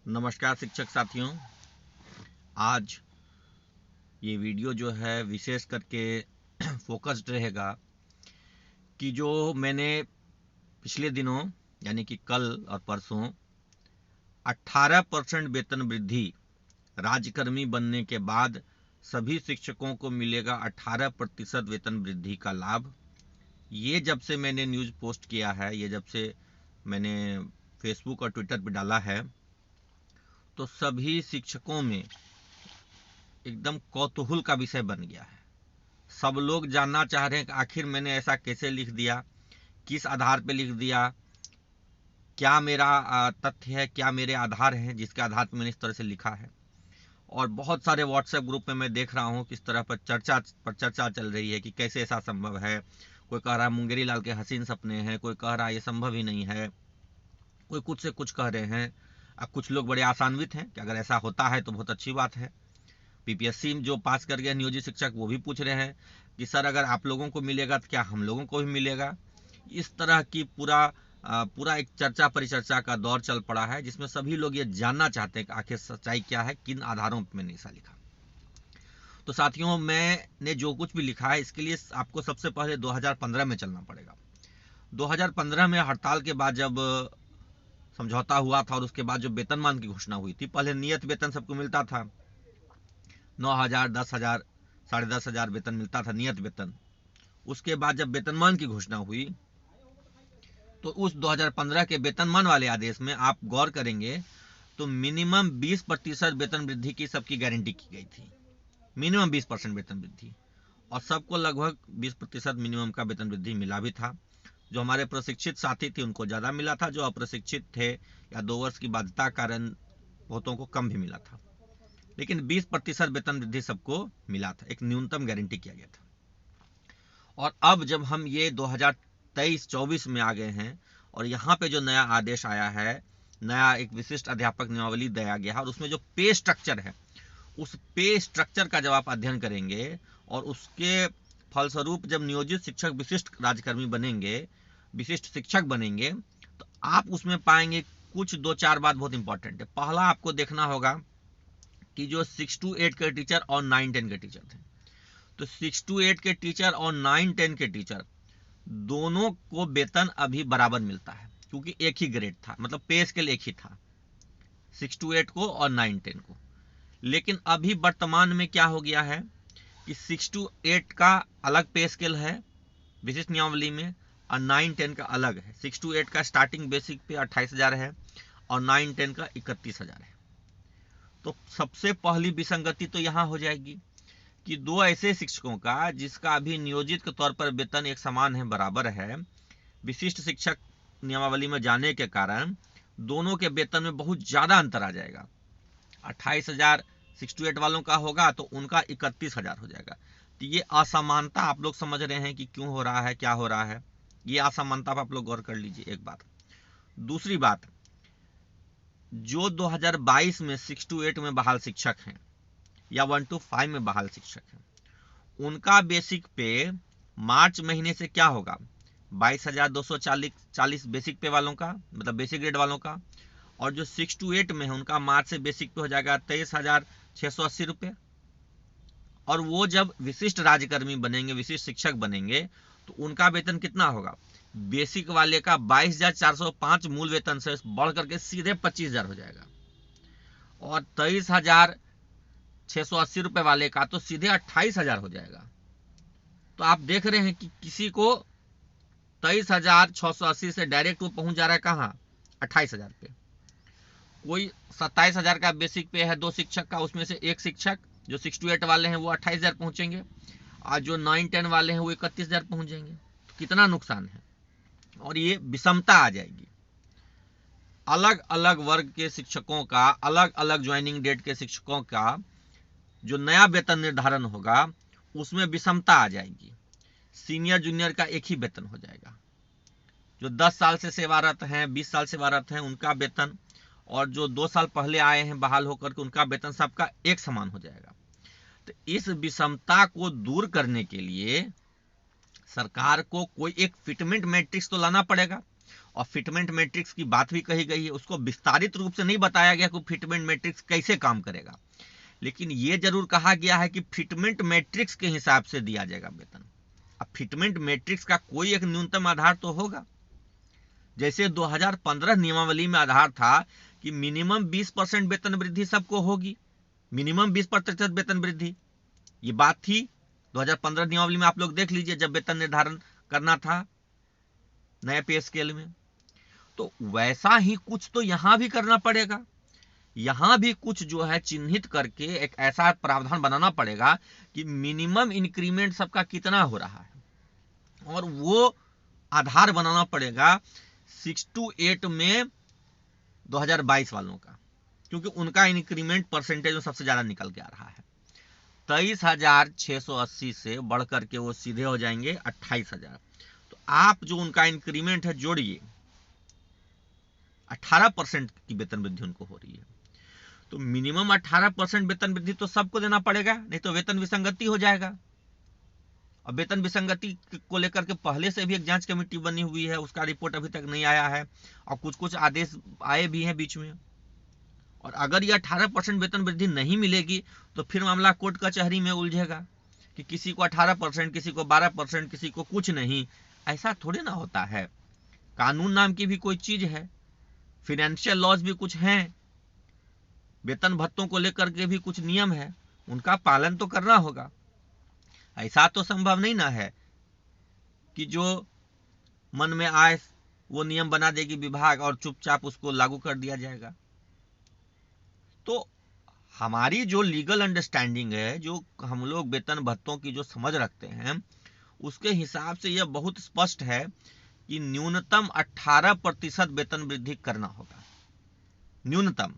नमस्कार शिक्षक साथियों। आज ये वीडियो जो है विशेष करके फोकस्ड रहेगा कि जो मैंने पिछले दिनों यानी कि कल और परसों 18% वेतन वृद्धि राज्यकर्मी बनने के बाद सभी शिक्षकों को मिलेगा 18% वेतन वृद्धि का लाभ। ये जब से मैंने न्यूज़ पोस्ट किया है, ये जब से मैंने फेसबुक और ट्विटर पर डाला है, तो सभी शिक्षकों में एकदम कौतूहल का विषय बन गया है। सब लोग जानना चाह रहे हैं कि आखिर मैंने ऐसा कैसे लिख दिया, किस आधार पर लिख दिया, क्या मेरा तथ्य है, क्या मेरे आधार हैं जिसके आधार पर मैंने इस तरह से लिखा है। और बहुत सारे व्हाट्सएप ग्रुप में मैं देख रहा हूँ किस तरह पर चर्चा चल रही है कि कैसे ऐसा संभव है। कोई कह रहा है मुंगेरी लाल के हसीन सपने हैं, कोई कह रहा है ये संभव ही नहीं है, कोई कुछ से कुछ कह रहे हैं। अब कुछ लोग बड़े आशान्वित हैं कि अगर ऐसा होता है तो बहुत अच्छी बात है। पीपीएससी जो पास कर गया नियोजित शिक्षक, वो भी पूछ रहे हैं कि सर अगर आप लोगों को मिलेगा तो क्या हम लोगों को भी मिलेगा। इस तरह की पूरा एक चर्चा परिचर्चा का दौर चल पड़ा है, जिसमें सभी लोग ये जानना चाहते हैं कि आखिर सच्चाई क्या है, किन आधारों पर मैंने ऐसा लिखा। तो साथियों, मैंने जो कुछ भी लिखा है इसके लिए आपको सबसे पहले 2015 में चलना पड़ेगा। 2015 में हड़ताल के बाद जब समझौता हुआ था और उसके बाद जो वेतनमान की घोषणा हुई थी, पहले नियत वेतन सबको मिलता था, 9,000, 10,000, 10,500 वेतन मिलता था नियत वेतन। उसके बाद जब वेतनमान की घोषणा हुई तो उस 2015 के वेतनमान वाले आदेश में आप गौर करेंगे तो मिनिमम 20% वेतन वृद्धि की सबकी गारंटी की गई थी। मिनिमम 20% वेतन वृद्धि, और सबको लगभग 20% मिनिमम का वेतन वृद्धि मिला भी था। जो हमारे प्रशिक्षित साथी थे उनको ज़्यादा मिला था, जो अप्रशिक्षित थे या 2 वर्ष की बाध्यता कारण बहुतों को कम भी मिला था, लेकिन 20% वेतन वृद्धि सबको मिला था, एक न्यूनतम गारंटी किया गया था। और अब जब हम ये 2023-24 में आ गए हैं और यहाँ पे जो नया आदेश आया है, नया एक विशिष्ट अध्यापक नियमावली दिया गया है, और उसमें जो पे स्ट्रक्चर है, उस पे स्ट्रक्चर का जब आप अध्ययन करेंगे और उसके फलस्वरूप जब नियोजित शिक्षक विशिष्ट राज्यकर्मी बनेंगे, विशिष्ट शिक्षक बनेंगे, तो आप उसमें पाएंगे कुछ 2-4 बात बहुत इंपॉर्टेंट है। पहला, आपको देखना होगा कि जो 6 to 8 के टीचर और 9-10 के टीचर थे, तो 6 to 8 के टीचर और 9-10 के टीचर दोनों को वेतन अभी बराबर मिलता है, क्योंकि एक ही ग्रेड था, मतलब पे स्केल एक ही था 6 to 8 को और 9-10 को। लेकिन अभी वर्तमान में क्या हो गया है कि 6 to 8 का अलग पे स्केल है विशिष्ट नियमावली में, और 9-10 का अलग है। 6 to 8 का स्टार्टिंग बेसिक पे 28,000 है और 9-10 का 31,000 है। तो सबसे पहली विसंगति तो यहाँ हो जाएगी कि दो ऐसे शिक्षकों का जिसका अभी नियोजित के तौर पर वेतन एक समान है, बराबर है, विशिष्ट शिक्षक नियमावली में जाने के कारण दोनों के वेतन में बहुत ज़्यादा अंतर आ जाएगा। 28,000 6 to 8 वालों का होगा तो उनका 31,000 हो जाएगा। तो ये असमानता आप लोग समझ रहे हैं कि क्यों हो रहा है, क्या हो रहा है। ये असमानता पर आप लोग गौर कर लीजिए, एक बात। दूसरी बात, जो 2022 में 6 to 8 में बहाल शिक्षक हैं या 1 to 5 में बहाल शिक्षक हैं, उनका बेसिक पे मार्च महीने से क्या होगा, 22,240 बेसिक पे वालों का, मतलब बेसिक ग्रेड वालों का। और जो 6 to 8 में है उनका मार्च से बेसिक पे हो जाएगा 23,680 रुपये। और वो जब विशिष्ट राज्यकर्मी बनेंगे, विशिष्ट शिक्षक बनेंगे, तो उनका वेतन कितना होगा, बेसिक वाले का 22,405 मूल वेतन से बढ़ करके सीधे 25,000 हो जाएगा, और 23,680 रुपये वाले का तो सीधे 28,000 हो जाएगा। तो आप देख रहे हैं कि किसी को 23,680 से डायरेक्ट वो पहुंच जा रहा है कहाँ, 28,000 पे। कोई 27,000 का बेसिक पे है 2 शिक्षक का, उसमें से एक शिक्षक जो 6 to 8 वाले हैं वो 28,000 पहुंचेंगे, और जो 9-10 वाले हैं वो 31,000 पहुंचेंगे। तो कितना नुकसान है, और ये विषमता आ जाएगी। अलग अलग वर्ग के शिक्षकों का, अलग अलग ज्वाइनिंग डेट के शिक्षकों का जो नया वेतन निर्धारण होगा उसमें विषमता आ जाएगी। सीनियर जूनियर का एक ही वेतन हो जाएगा, जो 10 साल से सेवारत हैं, 20 साल सेवारत हैं, उनका वेतन, और जो 2 साल पहले आए हैं बहाल होकर के, उनका वेतन सबका एक समान हो जाएगा। तो इस विषमता को दूर करने के लिए सरकार को कोई एक फिटमेंट मैट्रिक्स तो लाना पड़ेगा, और फिटमेंट मैट्रिक्स की बात भी कही गई है। उसको विस्तारित रूप से नहीं बताया गया कि फिटमेंट मैट्रिक्स कैसे काम करेगा, लेकिन ये जरूर कहा गया है कि फिटमेंट मैट्रिक्स के हिसाब से दिया जाएगा वेतन। अब फिटमेंट मैट्रिक्स का कोई एक न्यूनतम आधार तो होगा। जैसे 2015 नियमावली में आधार था कि मिनिमम 20% वेतन वृद्धि सबको होगी, मिनिमम 20% वेतन वृद्धि, ये बात थी 2015 नियमावली में। आप लोग देख लीजिए जब वेतन निर्धारण करना था नया पे स्केल में, तो वैसा ही कुछ तो यहां भी करना पड़ेगा। यहां भी कुछ जो है चिन्हित करके एक ऐसा प्रावधान बनाना पड़ेगा कि मिनिमम इंक्रीमेंट सबका कितना हो रहा है, और वो आधार बनाना पड़ेगा 6 to 8 में 2022 वालों का, क्योंकि उनका इंक्रीमेंट परसेंटेज में सबसे ज्यादा निकल के आ रहा है। 23,680 से बढ़कर के वो सीधे हो जाएंगे 28,000। तो आप जो उनका इंक्रीमेंट है जोड़िए, 18% की वेतन वृद्धि उनको हो रही है। तो मिनिमम 18% वेतन वृद्धि तो सबको देना पड़ेगा, नहीं तो वेतन विसंगति हो जाएगा। और वेतन विसंगति को लेकर के पहले से भी एक जांच कमेटी बनी हुई है, उसका रिपोर्ट अभी तक नहीं आया है, और कुछ कुछ आदेश आए भी हैं बीच में। और अगर ये 18% वेतन वृद्धि नहीं मिलेगी तो फिर मामला कोर्ट कचहरी में उलझेगा कि किसी को 18%, किसी को 12%, किसी को कुछ नहीं। ऐसा थोड़े ना होता है। कानून नाम की भी कोई चीज है, फाइनेंशियल लॉज भी कुछ हैं, वेतन भत्तों को लेकर के भी कुछ नियम है, उनका पालन तो करना होगा। ऐसा तो संभव नहीं ना है कि जो मन में आए वो नियम बना देगी विभाग और चुपचाप उसको लागू कर दिया जाएगा। तो हमारी जो लीगल अंडरस्टैंडिंग है, जो हम लोग वेतन भत्तों की जो समझ रखते हैं, उसके हिसाब से यह बहुत स्पष्ट है कि न्यूनतम 18% वेतन वृद्धि करना होगा, न्यूनतम।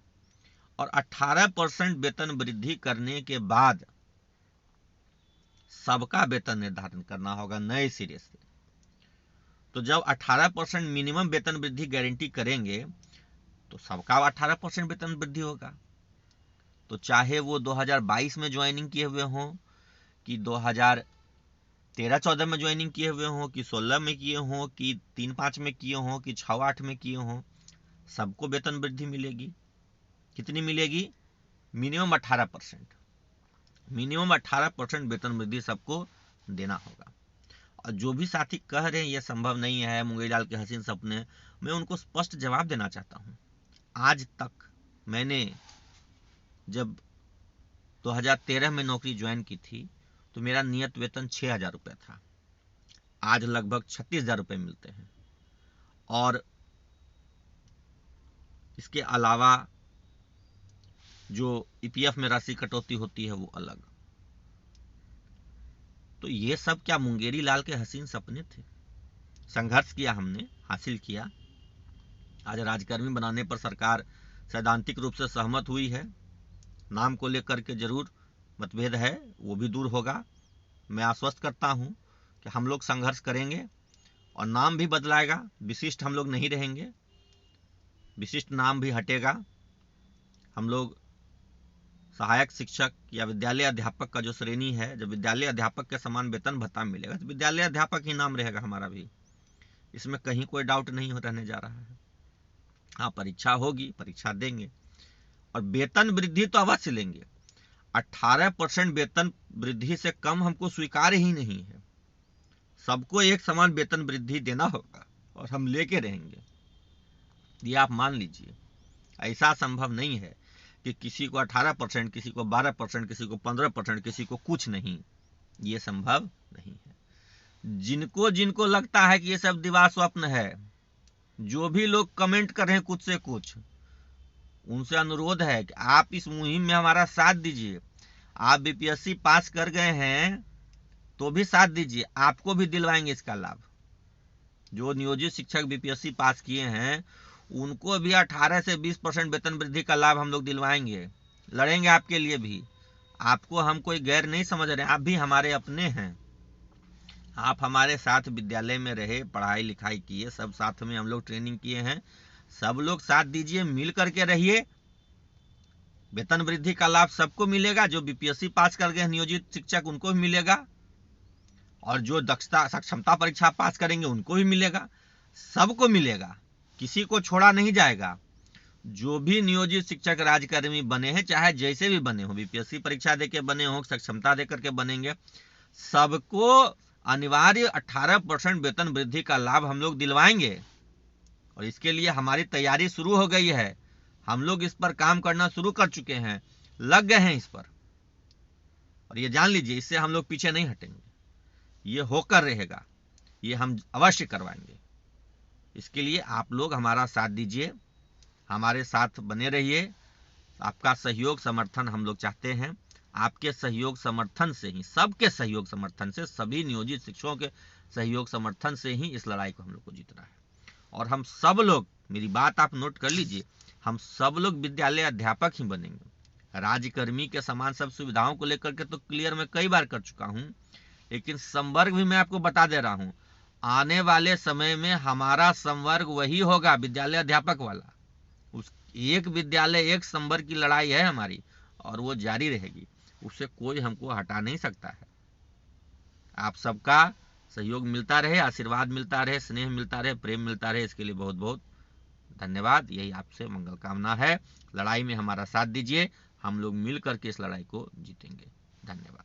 और 18% वेतन वृद्धि करने के बाद सबका वेतन निर्धारण करना होगा नए सिरे से। तो जब 18% मिनिमम वेतन वृद्धि गारंटी करेंगे तो सबका 18% वेतन वृद्धि होगा। तो चाहे वो 2022 में ज्वाइनिंग किए हुए हों, कि 2013-14 में ज्वाइनिंग किए हुए हों, कि 16 में किए हों, कि 3-5 में किए हों, कि 6-8 में किए हों, सबको वेतन वृद्धि मिलेगी। कितनी मिलेगी? मिनिमम 18%। मिनिमम 18% वेतन वृद्धि सबको देना होगा। और जो भी साथी कह रहे हैं यह संभव नहीं है, मुंगेरी लाल के हसीन सपने, मैं उनको स्पष्ट जवाब देना चाहता हूं। आज तक मैंने जब 2013 में नौकरी ज्वाइन की थी तो मेरा नियत वेतन 6,000 रुपये था। आज लगभग 36,000 रुपये मिलते हैं, और इसके अलावा जो ईपीएफ में राशि कटौती होती है वो अलग। तो ये सब क्या मुंगेरी लाल के हसीन सपने थे? संघर्ष किया हमने, हासिल किया। आज राजकर्मी बनाने पर सरकार सैद्धांतिक रूप से सहमत हुई है। नाम को लेकर के जरूर मतभेद है, वो भी दूर होगा। मैं आश्वस्त करता हूं कि हम लोग संघर्ष करेंगे और नाम भी बदलाएगा। विशिष्ट हम लोग नहीं रहेंगे, विशिष्ट नाम भी हटेगा। हम लोग सहायक शिक्षक या विद्यालय अध्यापक का जो श्रेणी है, जब विद्यालय अध्यापक के समान वेतन भत्ता मिलेगा तो विद्यालय अध्यापक ही नाम रहेगा हमारा भी। इसमें कहीं कोई डाउट नहीं रहने जा रहा है। हाँ, परीक्षा होगी, परीक्षा देंगे और वेतन वृद्धि तो अवश्य लेंगे। 18% वेतन वृद्धि से कम हमको स्वीकार ही नहीं है। सबको एक समान वेतन वृद्धि देना होगा और हम लेके रहेंगे, ये आप मान लीजिए। ऐसा संभव नहीं है कि किसी को 18%, किसी को 12%, किसी को 15%, किसी को कुछ नहीं। ये संभव नहीं है। जिनको जिनको लगता है कि ये सब दिवा स्वप्न है, जो भी लोग कमेंट कर रहे हैं कुछ से कुछ, उनसे अनुरोध है कि आप इस मुहिम में हमारा साथ दीजिए। आप बीपीएससी पास कर गए हैं तो भी साथ दीजिए, आपको भी दिलवाएंगे इसका लाभ। जो नियोजित शिक्षक बीपीएससी पास किए हैं उनको भी 18 से 20% वेतन वृद्धि का लाभ हम लोग दिलवाएंगे, लड़ेंगे आपके लिए भी। आपको हम कोई गैर नहीं समझ रहे, आप भी हमारे अपने हैं। आप हमारे साथ विद्यालय में रहे, पढ़ाई लिखाई किए, सब साथ में हम लोग ट्रेनिंग किए हैं। सब लोग साथ दीजिए, मिल करके रहिए। वेतन वृद्धि का लाभ सबको मिलेगा। जो बीपीएससी पास कर गए नियोजित शिक्षक उनको भी मिलेगा, और जो दक्षता क्षमता परीक्षा पास करेंगे उनको भी मिलेगा, सबको मिलेगा। किसी को छोड़ा नहीं जाएगा। जो भी नियोजित शिक्षक राज्यकर्मी बने हैं, चाहे जैसे भी बने हो, बीपीएससी परीक्षा देके बने हो, सक्षमता देकर के बनेंगे, सबको अनिवार्य 18% वेतन वृद्धि का लाभ हम लोग दिलवाएंगे। और इसके लिए हमारी तैयारी शुरू हो गई है। हम लोग इस पर काम करना शुरू कर चुके हैं, लग गए हैं इस पर। और ये जान लीजिए, इससे हम लोग पीछे नहीं हटेंगे, ये होकर रहेगा, ये हम अवश्य करवाएंगे। इसके लिए आप लोग हमारा साथ दीजिए, हमारे साथ बने रहिए। आपका सहयोग समर्थन हम लोग चाहते हैं। आपके सहयोग समर्थन से ही, सबके सहयोग समर्थन से, सभी नियोजित शिक्षकों के सहयोग समर्थन से ही इस लड़ाई को हम लोग को जीतना है। और हम सब लोग, मेरी बात आप नोट कर लीजिए, हम सब लोग विद्यालय अध्यापक ही बनेंगे। राज्यकर्मी के समान सब सुविधाओं को लेकर के तो क्लियर मैं कई बार कर चुका हूं, लेकिन संवर्ग भी मैं आपको बता दे रहा हूं, आने वाले समय में हमारा संवर्ग वही होगा, विद्यालय अध्यापक वाला। उस एक विद्यालय एक संवर्ग की लड़ाई है हमारी, और वो जारी रहेगी, उससे कोई हमको हटा नहीं सकता है। आप सबका सहयोग मिलता रहे, आशीर्वाद मिलता रहे, स्नेह मिलता रहे, प्रेम मिलता रहे, इसके लिए बहुत बहुत धन्यवाद। यही आपसे मंगल कामना है। लड़ाई में हमारा साथ दीजिए, हम लोग मिल करके इस लड़ाई को जीतेंगे। धन्यवाद।